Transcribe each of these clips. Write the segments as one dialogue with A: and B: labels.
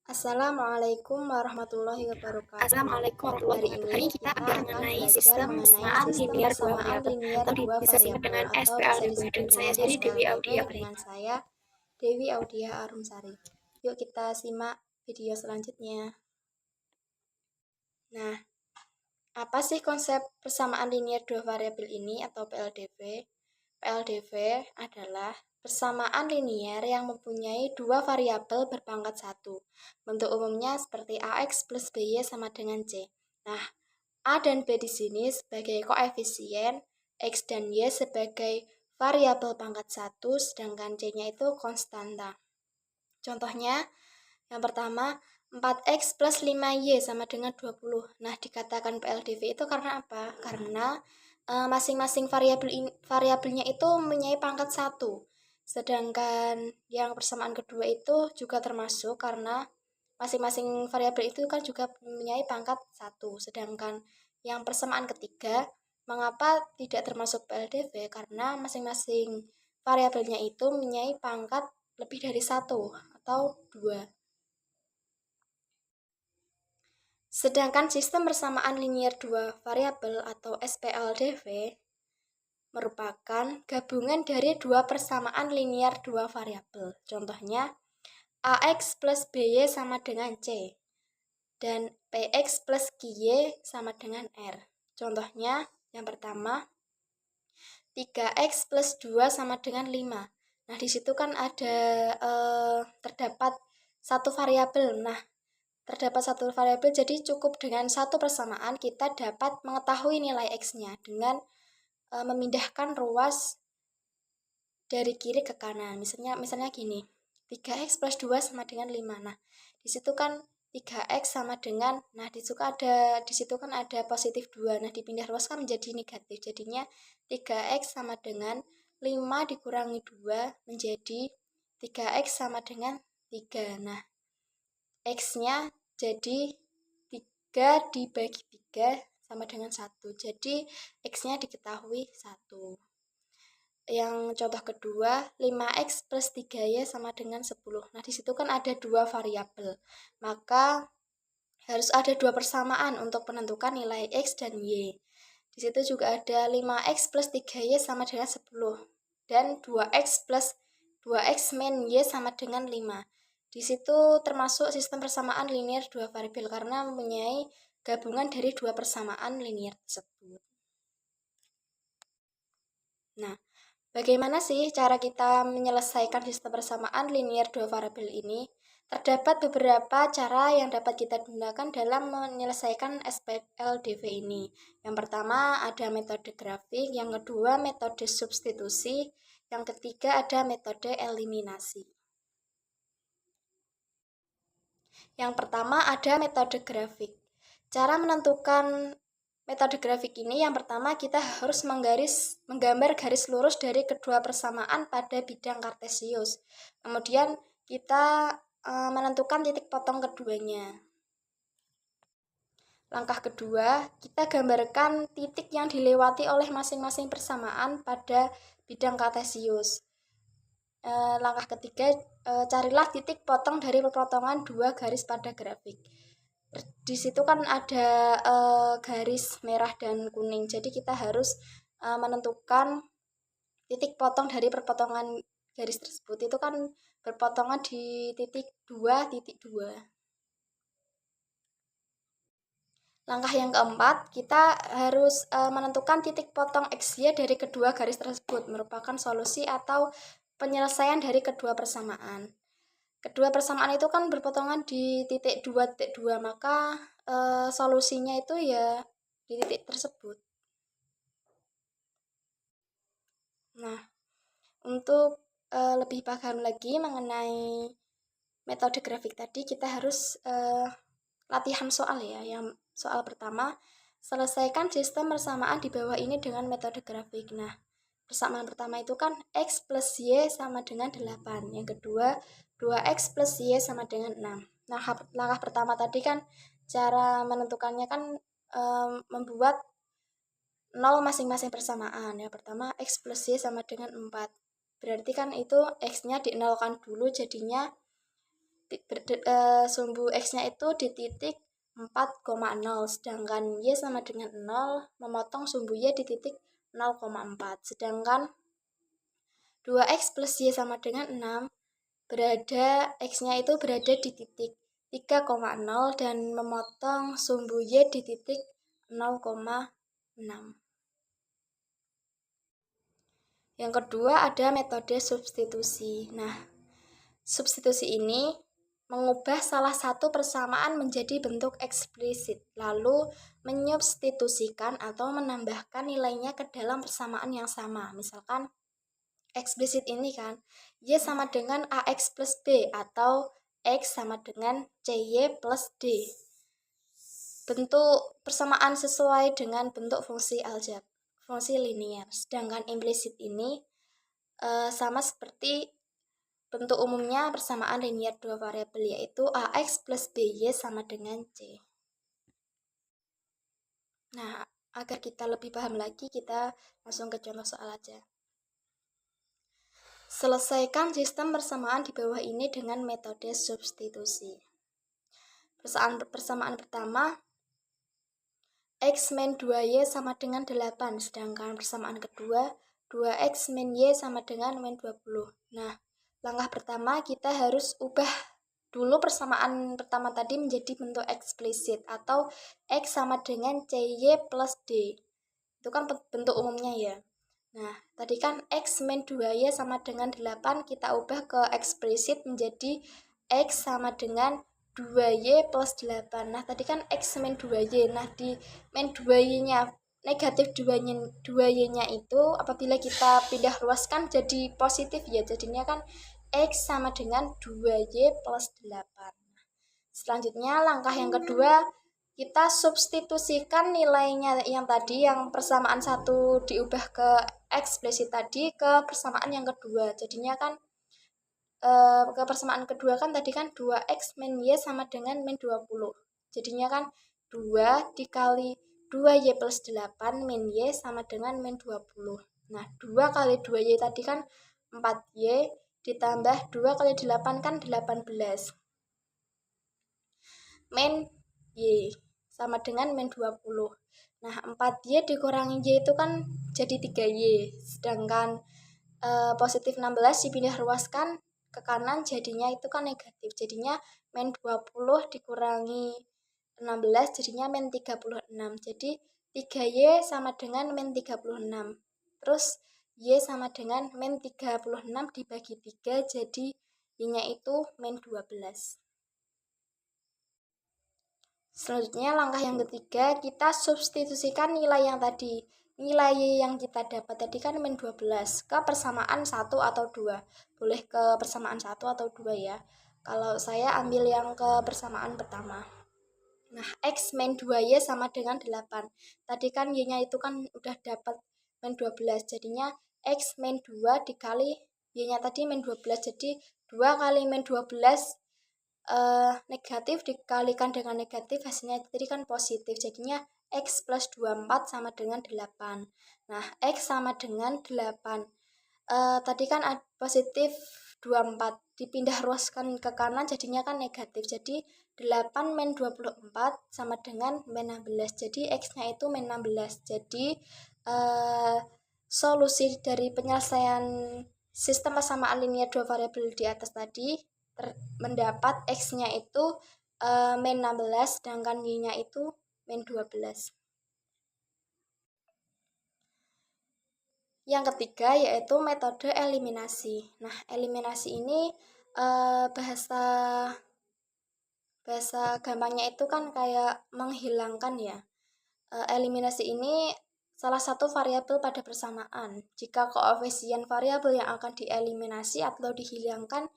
A: Assalamualaikum warahmatullahi wabarakatuh.
B: Assalamualaikum warahmatullahi
A: Hari
B: wabarakatuh.
A: ini
B: Hari ini kita
A: kita
B: akan
A: akan
B: mengenai
A: belajar
B: sistem
A: mengenai
B: persamaan
A: sistem
B: linier dua
A: persamaan
B: variabel
A: linier
B: atau
A: dua
B: bisa disingkat
A: variabel
B: dengan
A: atau bisa
B: SPLDV.
A: disebut
B: Dan saya
A: dengan
B: sendiri Dewi
A: SPLDV
B: Audia
A: dengan
B: Prima.
A: saya Dewi Audia Arumsari. Yuk kita simak video selanjutnya. Nah, apa sih konsep persamaan linier dua variabel ini atau PLDV? PLDV adalah persamaan linier yang mempunyai dua variabel berpangkat 1. Bentuk umumnya seperti AX plus BY sama dengan C. Nah, A dan B di sini sebagai koefisien, X dan Y sebagai variabel pangkat 1, sedangkan C-nya itu konstanta. Contohnya, yang pertama, 4X plus 5Y sama dengan 20. Nah, dikatakan PLDV itu karena apa? Karena masing-masing variabelnya itu mempunyai pangkat 1. Sedangkan yang persamaan kedua itu juga termasuk karena masing-masing variabel itu kan juga mempunyai pangkat 1. Sedangkan yang persamaan ketiga, mengapa tidak termasuk PLDV? Karena masing-masing variabelnya itu mempunyai pangkat lebih dari 1 atau 2. Sedangkan sistem persamaan linier dua variabel atau SPLDV merupakan gabungan dari dua persamaan linier dua variabel. Contohnya, AX plus BY sama dengan C dan PX plus QY sama dengan R. Contohnya, yang pertama, 3X plus 2 sama dengan 5. Nah, di situ kan ada terdapat satu variabel. Nah, terdapat satu variabel, jadi cukup dengan satu persamaan kita dapat mengetahui nilai X-nya dengan memindahkan ruas dari kiri ke kanan. Misalnya gini, 3X plus 2 sama dengan 5. Nah, di situ kan 3X sama dengan, nah di situ kan ada positif 2. Nah, dipindah ruas kan menjadi negatif. Jadinya 3X sama dengan 5 dikurangi 2 menjadi 3X sama dengan 3. Nah, X-nya jadi 3 dibagi 3 sama dengan 1. Jadi X-nya diketahui 1. Yang contoh kedua, 5X plus 3Y sama dengan 10. Nah, di situ kan ada dua variabel. Maka harus ada dua persamaan untuk menentukan nilai X dan Y. Di situ juga ada 5X plus 3Y sama dengan 10. Dan 2X plus 2X min Y sama dengan 5. Di situ termasuk sistem persamaan linier dua variabel karena mempunyai gabungan dari dua persamaan linier tersebut. Nah, bagaimana sih cara kita menyelesaikan sistem persamaan linier dua variabel ini? Terdapat beberapa cara yang dapat kita gunakan dalam menyelesaikan SPLDV ini. Yang pertama ada metode grafik, yang kedua metode substitusi, yang ketiga ada metode eliminasi. Yang pertama ada metode grafik. Cara menentukan metode grafik ini yang pertama kita harus menggambar garis lurus dari kedua persamaan pada bidang kartesius. Kemudian kita menentukan titik potong keduanya. Langkah kedua, kita gambarkan titik yang dilewati oleh masing-masing persamaan pada bidang kartesius. Langkah ketiga, carilah titik potong dari perpotongan dua garis pada grafik. Di situ kan ada garis merah dan kuning, jadi kita harus menentukan titik potong dari perpotongan garis tersebut. Itu kan berpotongan di titik 2. Langkah yang keempat, kita harus menentukan titik potong XY dari kedua garis tersebut, merupakan solusi atau penyelesaian dari kedua persamaan. Kedua persamaan itu kan berpotongan di titik 2, maka solusinya itu ya di titik tersebut. Nah, untuk lebih paham lagi mengenai metode grafik tadi, kita harus latihan soal ya. Yang soal pertama, selesaikan sistem persamaan di bawah ini dengan metode grafik. Nah, persamaan pertama itu kan X plus Y sama dengan 8. Yang kedua, 2X plus Y sama dengan 6. Nah, langkah pertama tadi kan cara menentukannya kan membuat 0 masing-masing persamaan. Yang pertama, X plus Y sama dengan 4. Berarti kan itu X-nya di-nolkan dulu, jadinya sumbu X-nya itu di titik 4,0, sedangkan Y sama dengan 0, memotong sumbu Y di titik 0,4. Sedangkan 2X plus Y sama dengan 6, X-nya itu berada di titik 3,0 dan memotong sumbu Y di titik 0,6. Yang kedua ada metode substitusi. Nah, substitusi ini mengubah salah satu persamaan menjadi bentuk eksplisit, lalu menyubstitusikan atau menambahkan nilainya ke dalam persamaan yang sama. Misalkan eksplisit ini kan, Y sama dengan AX plus B atau X sama dengan CY plus D. Bentuk persamaan sesuai dengan bentuk fungsi aljabar, fungsi linier. Sedangkan implisit ini sama seperti bentuk umumnya persamaan linier dua variabel, yaitu AX plus BY sama dengan C. Nah, agar kita lebih paham lagi, kita langsung ke contoh soal aja. Selesaikan sistem persamaan di bawah ini dengan metode substitusi. Persamaan pertama, X min 2Y sama dengan 8, sedangkan persamaan kedua, 2X min Y sama dengan min 20. Nah, langkah pertama kita harus ubah dulu persamaan pertama tadi menjadi bentuk eksplisit atau X sama dengan CY plus D. Itu kan bentuk umumnya ya. Nah, tadi kan X min 2Y sama dengan 8, kita ubah ke eksplisit menjadi X sama dengan 2Y plus 8. Nah, tadi kan X min 2Y. Nah, di min 2Y-nya negatif 2Y-nya itu apabila kita pindah ruaskan jadi positif ya. Jadinya kan X sama dengan 2Y plus 8. Selanjutnya langkah yang kedua, kita substitusikan nilainya yang tadi, yang persamaan satu diubah ke eksplisit tadi ke persamaan yang kedua. Jadinya kan ke persamaan kedua kan tadi kan 2X min Y sama dengan min 20. Jadinya kan 2 dikali 2Y plus 8 min Y sama dengan min 20. Nah, 2 kali 2Y tadi kan 4Y, ditambah 2 kali 8 kan 18. Min Y sama dengan min 20. Nah, 4Y dikurangi Y itu kan jadi 3Y. Sedangkan positif 16 dipindah ruaskan ke kanan, jadinya itu kan negatif. Jadinya min 20 dikurangi 16 jadinya min 36. Jadi 3Y sama dengan min 36. Terus Y sama dengan min 36 dibagi 3, jadi Y-nya itu min 12. Selanjutnya langkah yang ketiga, kita substitusikan nilai yang tadi. Nilai yang kita dapat tadi kan min 12 ke persamaan 1 atau 2. Boleh ke persamaan 1 atau 2 ya. Kalau saya ambil yang ke persamaan pertama. Nah, X min 2Y sama dengan 8. Tadi kan Y-nya itu kan udah dapat min 12. Jadinya X min 2 dikali Y-nya tadi min 12. Jadi 2 kali min 12 negatif dikalikan dengan negatif, hasilnya tadi kan positif. Jadinya X plus 24 sama dengan 8. Nah, X sama dengan 8. Tadi kan positif 24, dipindah ruaskan ke kanan jadinya kan negatif. Jadi 8 min 24 sama dengan min 16. Jadi X-nya itu min 16. Jadi solusi dari penyelesaian sistem persamaan linier dua variabel di atas tadi mendapat X-nya itu min 16, sedangkan Y-nya itu min 12. Yang ketiga yaitu metode eliminasi. Nah, eliminasi ini bahasa gampangnya itu kan kayak menghilangkan ya. Eliminasi ini salah satu variabel pada persamaan. Jika koefisien variabel yang akan dieliminasi atau dihilangkan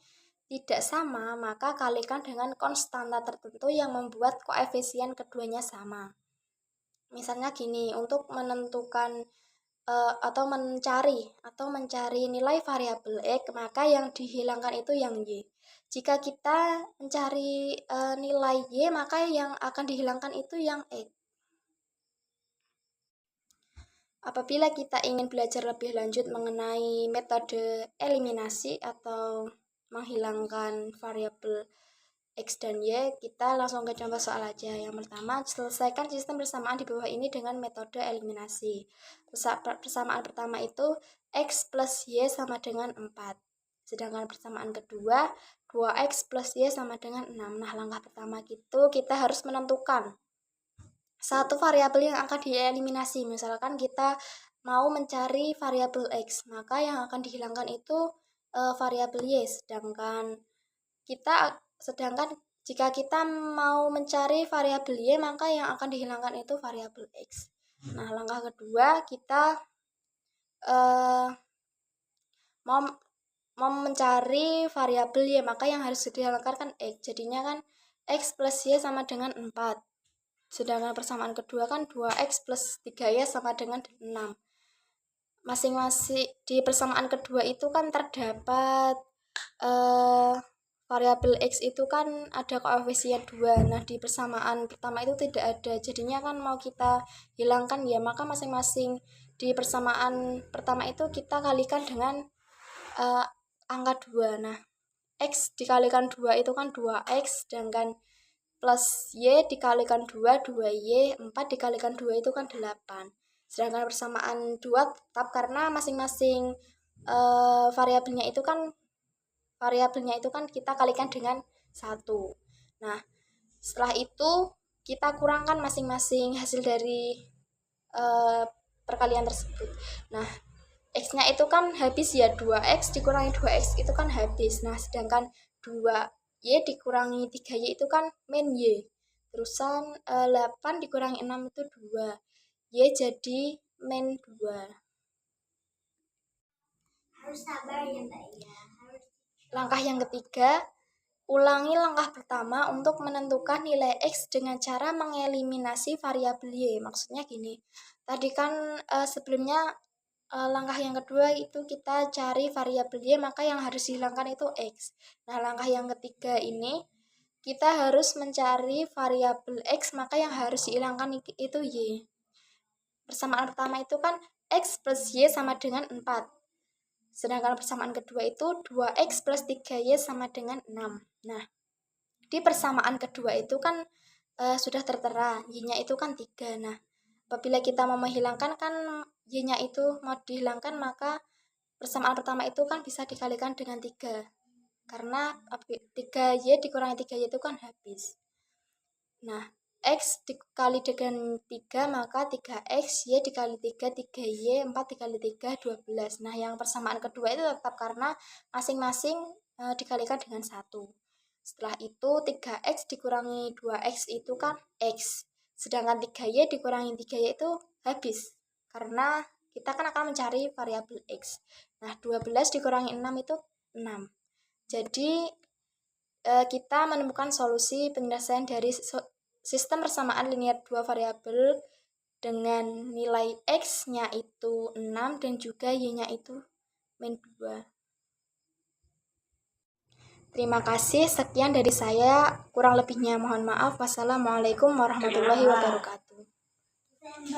A: tidak sama, maka kalikan dengan konstanta tertentu yang membuat koefisien keduanya sama. Misalnya gini, untuk menentukan atau mencari nilai variabel X, maka yang dihilangkan itu yang Y. Jika kita mencari nilai Y, maka yang akan dihilangkan itu yang X. Apabila kita ingin belajar lebih lanjut mengenai metode eliminasi atau menghilangkan variabel X dan Y. Kita langsung ke contoh soal aja. Yang pertama, selesaikan sistem persamaan di bawah ini dengan metode eliminasi. Persamaan pertama itu X plus Y sama dengan 4. Sedangkan persamaan kedua, 2X plus Y sama dengan 6. Nah, langkah pertama itu kita harus menentukan satu variabel yang akan dieliminasi. Misalkan kita mau mencari variabel X, maka yang akan dihilangkan itu variabel Y. Sedangkan jika kita mau mencari variabel Y, maka yang akan dihilangkan itu variabel X. Nah, langkah kedua kita mau mencari variabel Y, maka yang harus dihilangkan kan X. Jadinya kan X plus Y sama dengan 4. Sedangkan persamaan kedua kan 2X plus 3Y sama dengan 6. Masing-masing di persamaan kedua itu kan terdapat variabel X itu kan ada koefisien 2. Nah, di persamaan pertama itu tidak ada. Jadinya kan mau kita hilangkan ya, maka masing-masing di persamaan pertama itu kita kalikan dengan angka 2. Nah, X dikalikan 2 itu kan 2X, sedangkan plus Y dikalikan 2, 2Y, 4 dikalikan 2 itu kan 8. Sedangkan persamaan 2 tetap karena masing-masing variabelnya itu kan kita kalikan dengan 1. Nah, setelah itu kita kurangkan masing-masing hasil dari perkalian tersebut. Nah, X-nya itu kan habis ya, 2X dikurangi 2X itu kan habis. Nah, sedangkan 2Y dikurangi 3Y itu kan min Y. Terusan 8 dikurangi 6 itu 2. Y jadi min 2.
B: Harus sabar ya Mbak ya.
A: Langkah yang ketiga, ulangi langkah pertama untuk menentukan nilai X dengan cara mengeliminasi variabel Y. Maksudnya gini, tadi kan sebelumnya langkah yang kedua itu kita cari variabel Y, maka yang harus dihilangkan itu X. Nah, langkah yang ketiga ini kita harus mencari variabel X, maka yang harus dihilangkan itu Y. Persamaan pertama itu kan X plus Y sama dengan 4. Sedangkan persamaan kedua itu 2X plus 3Y sama dengan 6. Nah, di persamaan kedua itu kan sudah tertera, Y-nya itu kan 3. Nah, apabila kita mau menghilangkan kan Y-nya itu mau dihilangkan, maka persamaan pertama itu kan bisa dikalikan dengan 3. Karena 3Y dikurangi 3Y itu kan habis. Nah, X dikali dengan 3, maka 3X, Y dikali 3, 3Y, 4 dikali 3, 12. Nah, yang persamaan kedua itu tetap karena masing-masing dikalikan dengan 1. Setelah itu 3X dikurangi 2X itu kan X. Sedangkan 3Y dikurangi 3Y itu habis. Karena kita kan akan mencari variabel X. Nah, 12 dikurangi 6 itu 6. Jadi, kita menemukan solusi penyelesaian dari sistem persamaan linear 2 variabel dengan nilai X-nya itu 6 dan juga Y-nya itu min 2. Terima kasih, sekian dari saya. Kurang lebihnya mohon maaf. Wassalamualaikum warahmatullahi wabarakatuh.